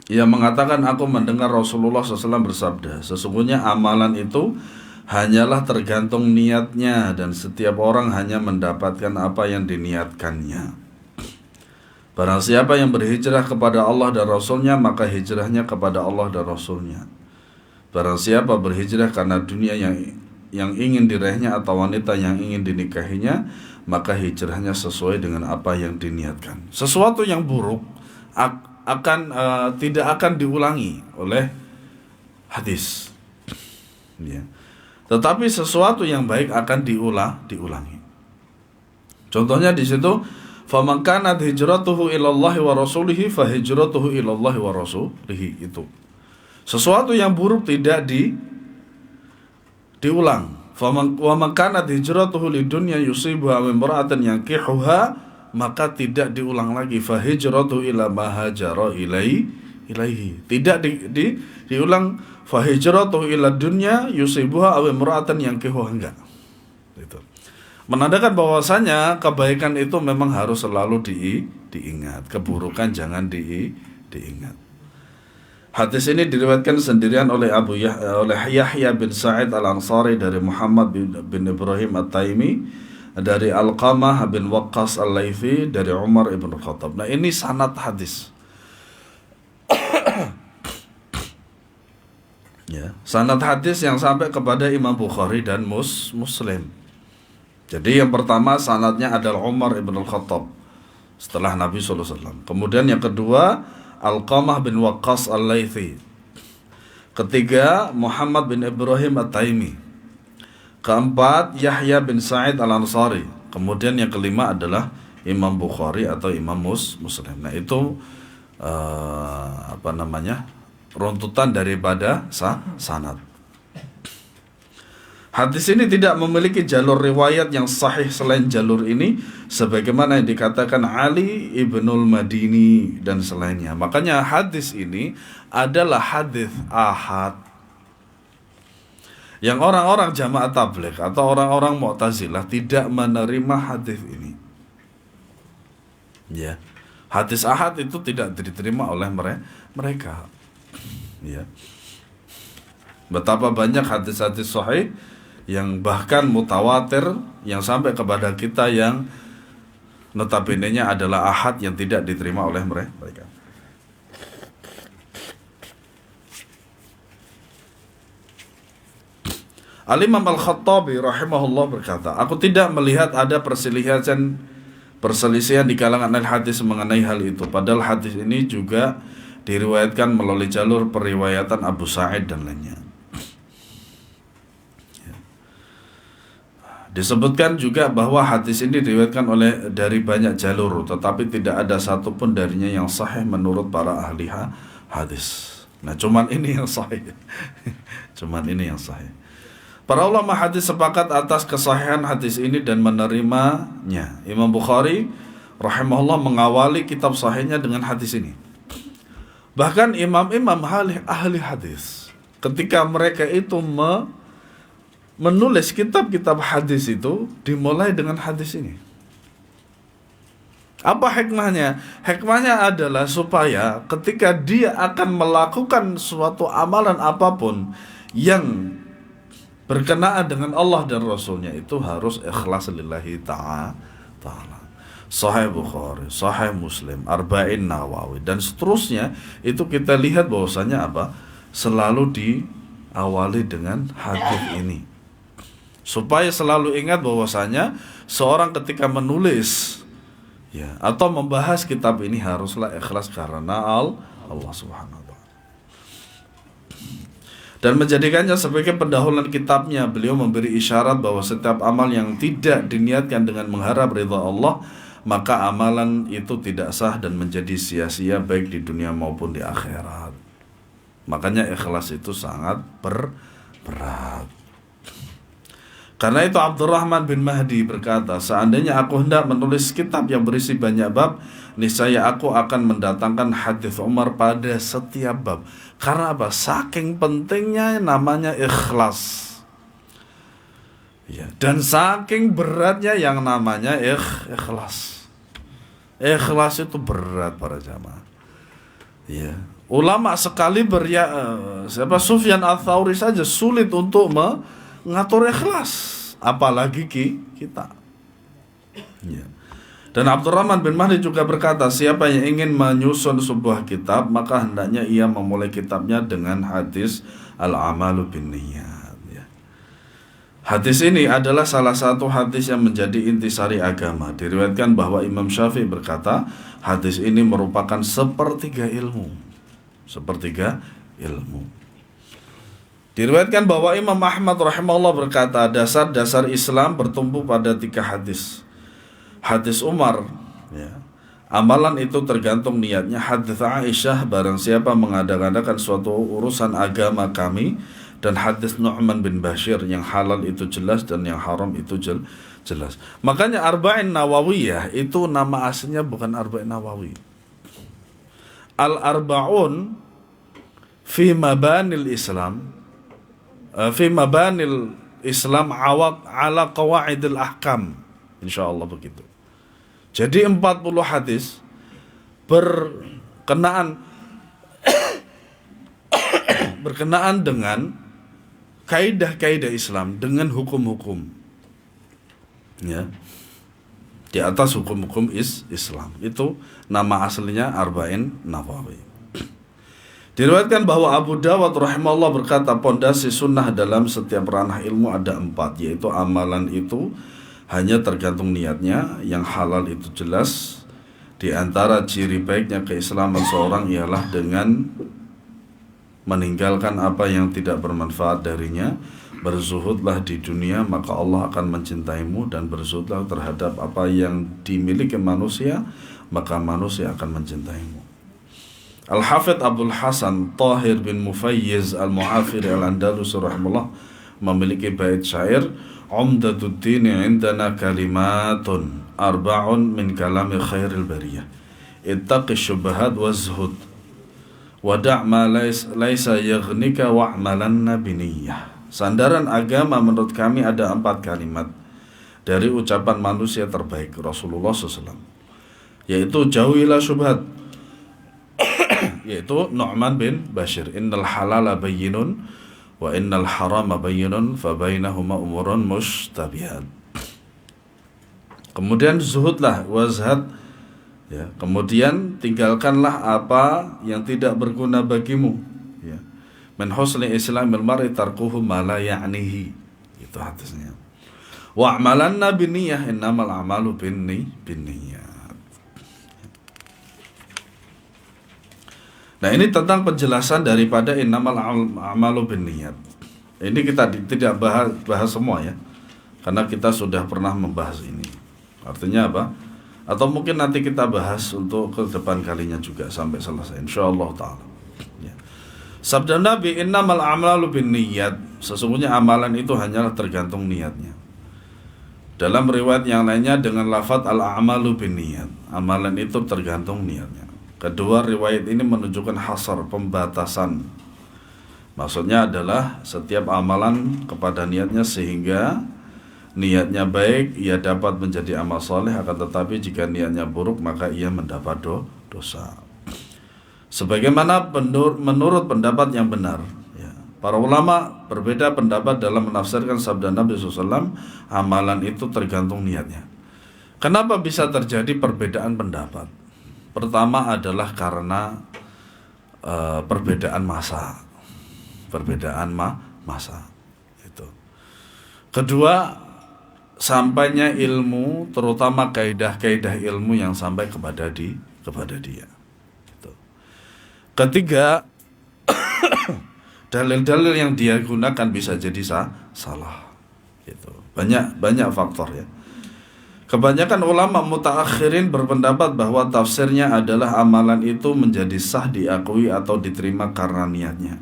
ia mengatakan, aku mendengar Rasulullah SAW bersabda, sesungguhnya amalan itu hanyalah tergantung niatnya, dan setiap orang hanya mendapatkan apa yang diniatkannya. Barang siapa yang berhijrah kepada Allah dan Rasulnya, maka hijrahnya kepada Allah dan Rasulnya. Barang siapa berhijrah karena dunia yang ingin diraihnya atau wanita yang ingin dinikahinya, maka hijrahnya sesuai dengan apa yang diniatkan. Sesuatu yang buruk tidak akan diulangi oleh hadis. Ya. Tetapi sesuatu yang baik akan diulangi. Contohnya di situ, faman kanat hijratuhu ilallahi wa rasulihi fa hijratuhu ilallahi wa rasulihi, itu. Sesuatu yang buruk tidak diulang. Wa man kanat hijratuhu lidunya yusibuha min imra'atin yankihuha, maka tidak diulang lagi, fa hijratuhu ila ma hajara ilaihi. Tidak diulang, fa hijratuhu ila dunya yusibuha aw imra'atan yankihuha, enggak. Itu menandakan bahwasanya kebaikan itu memang harus selalu diingat, keburukan jangan diingat. Hadis ini diriwayatkan sendirian oleh Yahya bin Sa'id Al-Ansari dari Muhammad bin Ibrahim At-Taimi, dari Alqamah bin Waqqas Al-Laythi, dari Umar ibn Khattab. Nah, ini sanad hadis. Ya, sanad hadis yang sampai kepada Imam Bukhari dan Muslim. Jadi yang pertama sanadnya adalah Umar ibn Khattab setelah Nabi SAW. Kemudian yang kedua Alqamah bin Waqqas Al-Laythi. Ketiga Muhammad bin Ibrahim At-Taimi. Keempat Yahya bin Sa'id Al-Ansari. Kemudian yang kelima adalah Imam Bukhari atau Imam Muslim. Nah, itu runtutan daripada sanad. Hadis ini tidak memiliki jalur riwayat yang sahih selain jalur ini, sebagaimana yang dikatakan Ali ibnul Madini dan selainnya. Makanya hadis ini adalah hadis ahad, yang orang-orang jamaah tabligh atau orang-orang Mu'tazilah tidak menerima hadis ini. Ya, hadis ahad itu tidak diterima oleh mereka. Ya, betapa banyak hadis-hadis sahih yang bahkan mutawatir yang sampai kepada kita yang notabene-nya adalah ahad yang tidak diterima oleh mereka. Al-Imam Al-Khattabi rahimahullah berkata, aku tidak melihat ada perselisihan di kalangan al-hadis mengenai hal itu. Padahal hadis ini juga diriwayatkan melalui jalur periwayatan Abu Sa'id dan lainnya. Disebutkan juga bahwa hadis ini diriwayatkan dari banyak jalur, tetapi tidak ada satupun darinya yang sahih menurut para ahli hadis. Nah, cuman ini yang sahih. Para ulama hadis sepakat atas kesahihan hadis ini dan menerimanya. Imam Bukhari rahimahullah mengawali kitab sahihnya dengan hadis ini. Bahkan imam-imam ahli hadis, ketika mereka itu menulis kitab-kitab hadis itu dimulai dengan hadis ini. Apa hikmahnya? Hikmahnya adalah supaya ketika dia akan melakukan suatu amalan apapun yang berkenaan dengan Allah dan Rasulnya, itu harus ikhlas lillahi ta'ala. Sahih Bukhari, Sahih Muslim, Arba'in Nawawi dan seterusnya, itu kita lihat bahwasanya selalu diawali dengan hadis ini. Supaya selalu ingat bahwasanya seorang ketika menulis atau membahas kitab ini haruslah ikhlas karena Allah Subhanahu wa ta'ala. Dan menjadikannya sebagai pendahuluan kitabnya, beliau memberi isyarat bahwa setiap amal yang tidak diniatkan dengan mengharap ridha Allah, maka amalan itu tidak sah dan menjadi sia-sia baik di dunia maupun di akhirat. Makanya ikhlas itu sangat berat. Karena itu Abdurrahman bin Mahdi berkata, seandainya aku hendak menulis kitab yang berisi banyak bab, niscaya aku akan mendatangkan hadis Umar pada setiap bab. Karena apa? Saking pentingnya namanya ikhlas. Ya, dan saking beratnya yang namanya ikhlas. Ikhlas itu berat para jamaah. Ya. Ulama sekali Sufyan Ats-Tsauri saja sulit untuk mengatur ikhlas, apalagi kita. Ya. Dan Abdurrahman bin Mahdi juga berkata, siapa yang ingin menyusun sebuah kitab, maka hendaknya ia memulai kitabnya dengan hadis al-amalu binniyat. Ya. Hadis ini adalah salah satu hadis yang menjadi intisari agama. Diriwayatkan bahwa Imam Syafi'i berkata, hadis ini merupakan sepertiga ilmu. Diriwayatkan bahwa Imam Ahmad rahimahullah berkata, dasar-dasar Islam bertumpu pada 3 hadis. Hadis Umar, ya, amalan itu tergantung niatnya. Hadis Aisyah, barang siapa mengadakan suatu urusan agama kami. Dan hadis Nu'man bin Bashir, yang halal itu jelas dan yang haram itu jelas. Makanya Arba'in Nawawiyah itu nama aslinya bukan Arba'in Nawawi. Al-Arba'un fi mabanil Islam, fi mabanil Islam awaq ala qawaidil ahkam, insyaallah begitu. Jadi 40 hadis berkenaan dengan kaidah-kaidah Islam, dengan hukum-hukum, ya, di atas hukum-hukum Islam. Itu nama aslinya Arba'in Nawawi. Diriwayatkan bahwa Abu Dawud rahimahullah berkata, pondasi sunnah dalam setiap ranah ilmu ada 4, yaitu amalan itu hanya tergantung niatnya, yang halal itu jelas. Di antara ciri baiknya keislaman seorang ialah dengan meninggalkan apa yang tidak bermanfaat darinya. Berzuhudlah di dunia, maka Allah akan mencintaimu, dan berzuhudlah terhadap apa yang dimiliki manusia, maka manusia akan mencintaimu. Al-Hafidh Abdul Hasan Tahir bin Mufayyiz Al-Mu'afiri Al-Andalusi rahimahullah memiliki bait syair, Umdatuddin indana kalimatun arba'un min kalami khairil bariyah, ittaqi syubhat wazhud wada' ma laisa yaghnika wa'malanna biniyah. Sandaran agama menurut kami ada 4 kalimat dari ucapan manusia terbaik Rasulullah SAW, yaitu jauhilah syubhat, yaitu Nu'man bin Bashir, innal halala bayyinun wa innal harama bayyinun fa bainahuma umurun mushtabihat. Kemudian zuhudlah wazhad, ya, kemudian tinggalkanlah apa yang tidak berguna bagimu, ya. Min husni islamil mar'i tarkuhu ma la ya'nihi, itu hadisnya. Wa amalanna binniyah, innamal a'malu binniyat. Nah, ini tentang penjelasan daripada innamal a'malu binniyat. Ini kita tidak bahas semua, ya, karena kita sudah pernah membahas ini. Artinya apa? Atau mungkin nanti kita bahas untuk ke depan kalinya juga sampai selesai, insyaallah ta'ala, ya. Sabda Nabi, innamal a'malu binniyat, sesungguhnya amalan itu hanyalah tergantung niatnya. Dalam riwayat yang lainnya dengan lafaz al-a'malu binniyat, amalan itu tergantung niatnya. Kedua riwayat ini menunjukkan hasar, pembatasan. Maksudnya adalah setiap amalan kepada niatnya, sehingga niatnya baik ia dapat menjadi amal soleh, akan tetapi jika niatnya buruk maka ia mendapat dosa. Sebagaimana menurut pendapat yang benar, ya, para ulama berbeda pendapat dalam menafsirkan sabda Nabi SAW, amalan itu tergantung niatnya. Kenapa bisa terjadi perbedaan pendapat? Pertama adalah karena perbedaan masa, itu. Kedua, sampainya ilmu, terutama kaidah-kaidah ilmu yang sampai kepada dia. Gitu. Ketiga, dalil-dalil yang dia gunakan bisa jadi salah. Gitu. Banyak faktor, ya. Kebanyakan ulama mutaakhirin berpendapat bahwa tafsirnya adalah amalan itu menjadi sah, diakui atau diterima karena niatnya.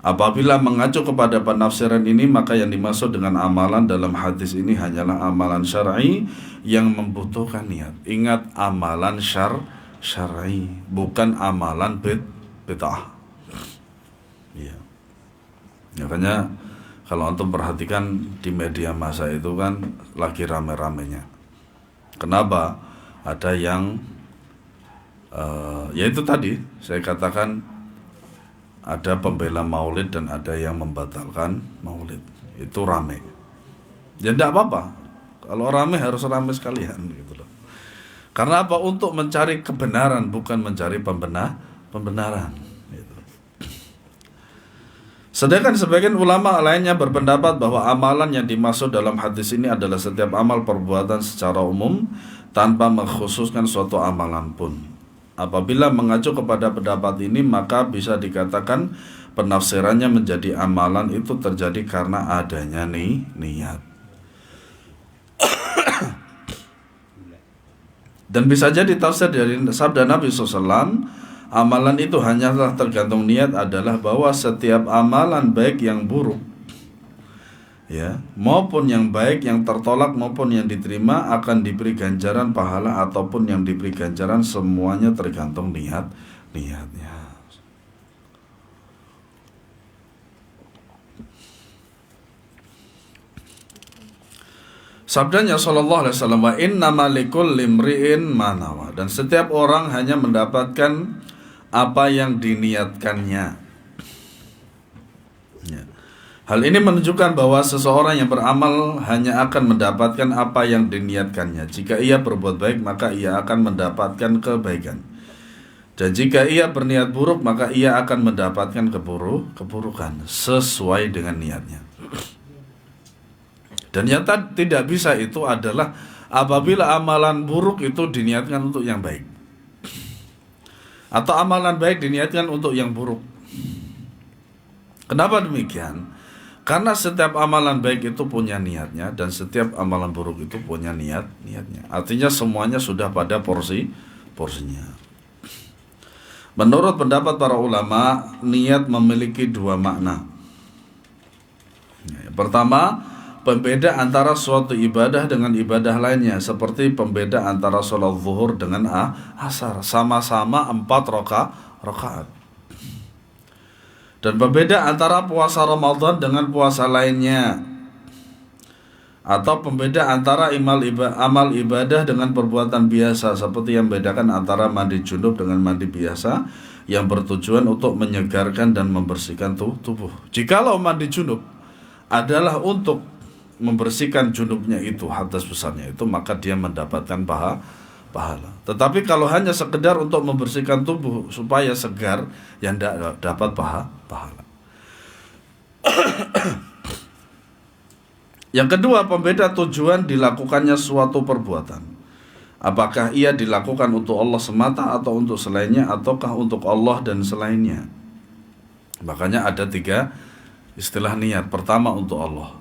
Apabila mengacu kepada penafsiran ini, maka yang dimaksud dengan amalan dalam hadis ini hanyalah amalan syar'i yang membutuhkan niat. Ingat, amalan syar'i, bukan amalan bid'ah. Ya. Makanya kalau antum perhatikan di media massa itu kan lagi rame-ramenya. Kenapa? Ada yang ya itu tadi saya katakan, ada pembela maulid dan ada yang membatalkan maulid. Itu rame. Ya tidak apa-apa. Kalau rame harus rame sekalian, gitu loh. Karena apa? Untuk mencari kebenaran, bukan mencari pembenaran. Gitu. Sedangkan sebagian ulama lainnya berpendapat bahwa amalan yang dimaksud dalam hadis ini adalah setiap amal perbuatan secara umum tanpa mengkhususkan suatu amalan pun. Apabila mengacu kepada pendapat ini, maka bisa dikatakan penafsirannya menjadi amalan itu terjadi karena adanya niat. Dan bisa jadi tafsir dari sabda Nabi SAW, amalan itu hanyalah tergantung niat adalah bahwa setiap amalan baik yang buruk, ya, maupun yang baik yang tertolak maupun yang diterima akan diberi ganjaran pahala ataupun yang diberi ganjaran, semuanya tergantung niatnya. Sabdanya sallallahu alaihi wasallam, wa innama likulli imri'in ma nawa, dan setiap orang hanya mendapatkan apa yang diniatkannya. Ya. Hal ini menunjukkan bahwa seseorang yang beramal hanya akan mendapatkan apa yang diniatkannya. Jika ia berbuat baik, maka ia akan mendapatkan kebaikan. Dan jika ia berniat buruk, maka ia akan mendapatkan keburukan sesuai dengan niatnya. Dan yang tidak bisa itu adalah apabila amalan buruk itu diniatkan untuk yang baik, atau amalan baik diniatkan untuk yang buruk. Kenapa demikian? Karena setiap amalan baik itu punya niatnya, dan setiap amalan buruk itu punya niatnya. Artinya semuanya sudah pada porsinya. Menurut pendapat para ulama, niat memiliki dua makna. Yang pertama, pembeda antara suatu ibadah dengan ibadah lainnya, seperti pembeda antara sholat zuhur dengan asar, sama-sama 4 rakaat. Dan pembeda antara puasa Ramadan dengan puasa lainnya, atau pembeda antara amal ibadah dengan perbuatan biasa, seperti yang membedakan antara mandi junub dengan mandi biasa yang bertujuan untuk menyegarkan dan membersihkan tubuh. Jikalau mandi junub adalah untuk membersihkan junubnya itu, hadas besarnya itu, maka dia mendapatkan pahala. Tetapi kalau hanya sekedar untuk membersihkan tubuh supaya segar, yang tidak dapat pahala. Yang kedua, pembeda tujuan dilakukannya suatu perbuatan. Apakah ia dilakukan untuk Allah semata atau untuk selainnya, ataukah untuk Allah dan selainnya. Makanya ada 3 istilah niat. Pertama untuk Allah,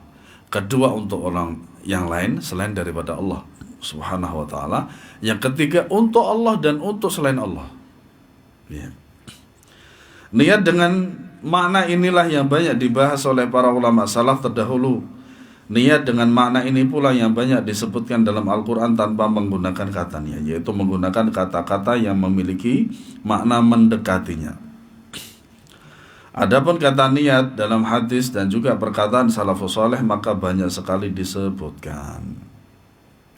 kedua untuk orang yang lain selain daripada Allah Subhanahu wa ta'ala, yang ketiga untuk Allah dan untuk selain Allah. Ya. Niat dengan makna inilah yang banyak dibahas oleh para ulama salaf terdahulu. Niat dengan makna ini pula yang banyak disebutkan dalam Al-Quran tanpa menggunakan kata niat, yaitu menggunakan kata-kata yang memiliki makna mendekatinya. Adapun kata niat dalam hadis dan juga perkataan salafus saleh maka banyak sekali disebutkan.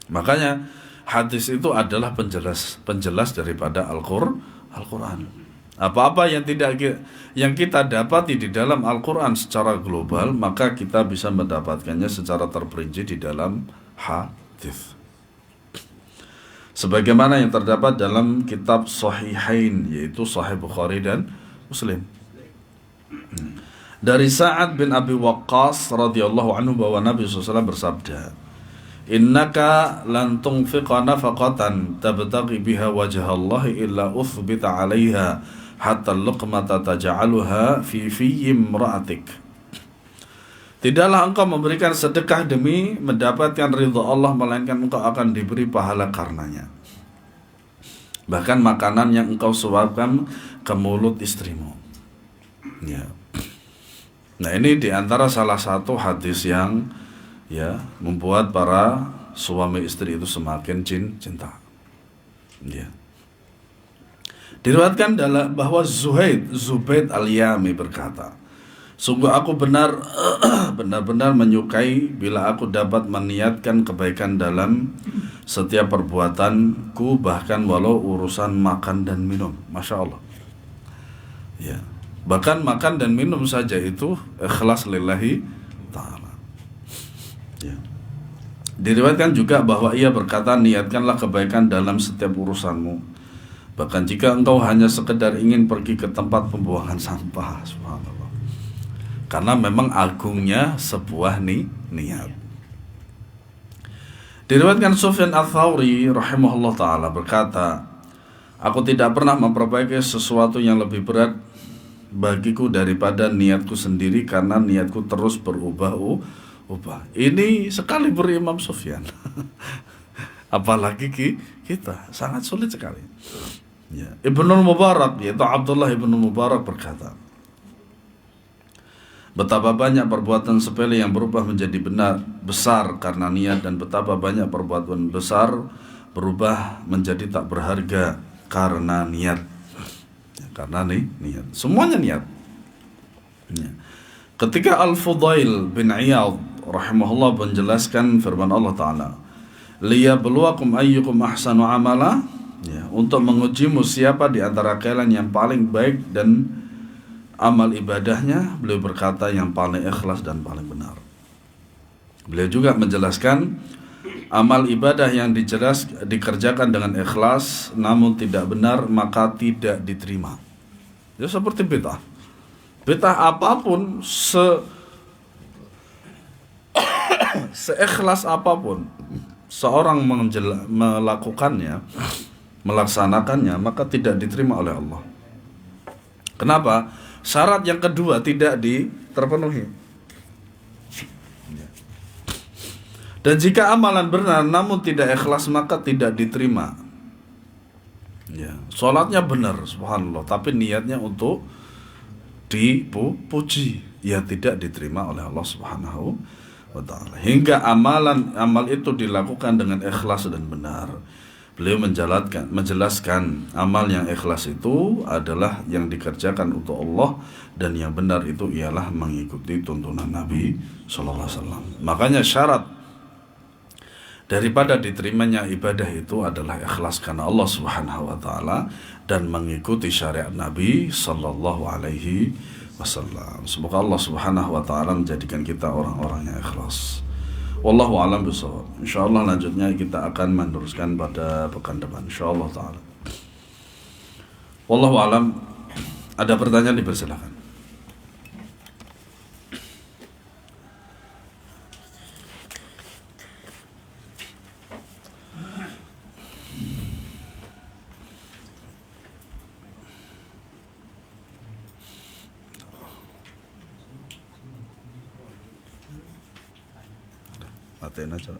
Makanya hadis itu adalah penjelas daripada Al-Quran. Apa-apa yang kita dapati di dalam Al-Quran secara global, maka kita bisa mendapatkannya secara terperinci di dalam hadis. Sebagaimana yang terdapat dalam kitab Sahihain, yaitu Sahih Bukhari dan Muslim. Dari Sa'ad bin Abi Waqqas radhiyallahu anhu bahwa Nabi SAW bersabda, "Innaka lan tunfiqa nafaqatan tabtaghi biha wajha Allah illa uthbita 'alaiha hatta luqmata taj'aluha fi imra'atik." Tidaklah engkau memberikan sedekah demi mendapatkan ridha Allah, melainkan engkau akan diberi pahala karenanya. Bahkan makanan yang engkau suapkan ke mulut istrimu. Ya. Nah, ini diantara salah satu hadis yang membuat para suami istri itu semakin cinta. Ya. Diriwayatkan bahwa Zubaid Al-Yami berkata, "Sungguh aku benar-benar menyukai bila aku dapat meniatkan kebaikan dalam setiap perbuatanku, bahkan walau urusan makan dan minum." Masya Allah. Ya. Bahkan makan dan minum saja itu ikhlas lillahi ta'ala. Ya. Diriwayatkan juga bahwa ia berkata, "Niatkanlah kebaikan dalam setiap urusanmu, bahkan jika engkau hanya sekedar ingin pergi ke tempat pembuangan sampah." Subhanallah. Karena memang agungnya sebuah niat. Diriwayatkan Sufyan Ats-Tsauri rahimahullah ta'ala berkata, "Aku tidak pernah memperbaiki sesuatu yang lebih berat bagiku daripada niatku sendiri, karena niatku terus berubah-ubah. Ini sekali berimam Sufyan. Apalagi kita, sangat sulit sekali. Ya. Ibnul Mubarak, yaitu Abdullah ibnu Mubarak berkata, betapa banyak perbuatan sepele yang berubah menjadi besar karena niat, dan betapa banyak perbuatan besar berubah menjadi tak berharga karena niat. Ya, karena niat, semuanya niat. Ya. Ketika Al-Fudail bin Iyad rahimahullah menjelaskan firman Allah Ta'ala, liyabluwakum ayyukum ahsanu amala, ya, untuk mengujimu siapa di antara kalian yang paling baik dan amal ibadahnya, beliau berkata yang paling ikhlas dan paling benar. Beliau juga menjelaskan amal ibadah yang dikerjakan dengan ikhlas namun tidak benar maka tidak diterima. Ya, seperti bid'ah. Bid'ah apapun, seikhlas apapun seorang melakukannya, melaksanakannya, maka tidak diterima oleh Allah. Kenapa? Syarat yang kedua tidak terpenuhi. Dan jika amalan benar namun tidak ikhlas, maka tidak diterima. Ya, sholatnya benar, subhanallah, tapi niatnya untuk dipuji, ya tidak diterima oleh Allah Subhanahu wa ta'ala. Hingga amal itu dilakukan dengan ikhlas dan benar. Beliau menjelaskan amal yang ikhlas itu adalah yang dikerjakan untuk Allah, dan yang benar itu ialah mengikuti tuntunan Nabi sallallahu alaihi wasallam. Makanya syarat daripada diterimanya ibadah itu adalah ikhlas karena Allah Subhanahu wa ta'ala dan mengikuti syariat Nabi sallallahu alaihi wasallam. Semoga Allah Subhanahu wa ta'ala menjadikan kita orang-orang yang ikhlas. Wallahu a'lam bishawab. Insyaallah lanjutnya kita akan meneruskan pada pekan depan insyaallah taala. Wallahu a'lam. Ada pertanyaan, dipersilakan. Matiin aja.